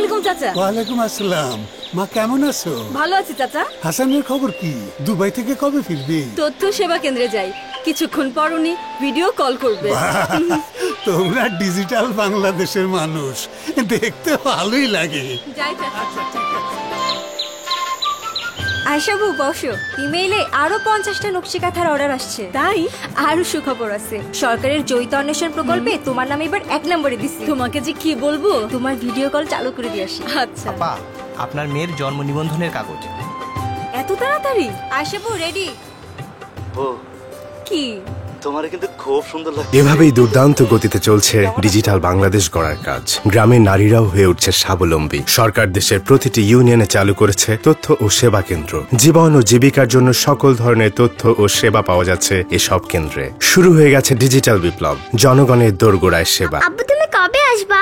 আলাইকুম চাচা। ওয়ালাইকুম আসসালাম। মা কেমন আছো? ভালো আছি চাচা। হাসানের খবর কি? দুবাই থেকে কবে ফিরবি? তথ্য সেবা কেন্দ্রে যাই, কিছুক্ষণ পর উনি ভিডিও কল করবে। তোমরা ডিজিটাল বাংলাদেশের মানুষ, দেখতে ভালোই লাগে। যাই চাচা। আয়শাবু বসো। ইমেইলে আরো 50টা নকশি কাঁথার অর্ডার আসছে। তাই? আরো সুখবর আছে, সরকারের জয়িত অন্বেষণ প্রকল্পে তোমার নাম এবার 1 নম্বরে দিছি। তোমাকে যে কি বলবো, তোমার ভিডিও কল চালু করে দিয়ে আসি। আচ্ছা। আপা, আপনার মেয়ের জন্ম নিবন্ধনের কাগজ। এত তাড়াতাড়ি? আয়শাবু রেডি? ও কি তোমারে কিন্তু খুব সুন্দর লাগে। এভাবেই দুর্দান্ত গতিতে চলছে ডিজিটাল বাংলাদেশ গড়ার কাজ। গ্রামের নারীরাও হয়ে উঠছে স্বাবলম্বী। সরকার দেশের প্রতিটি ইউনিয়নে চালু করেছে তথ্য ও সেবা কেন্দ্র। জীবন ও জীবিকার জন্য সকল ধরনের তথ্য ও সেবা পাওয়া যাচ্ছে এসব কেন্দ্রে। শুরু হয়ে গেছে ডিজিটাল বিপ্লব, জনগণের দোরগোড়ায় সেবা। আব্বু তুমি কবে আসবা?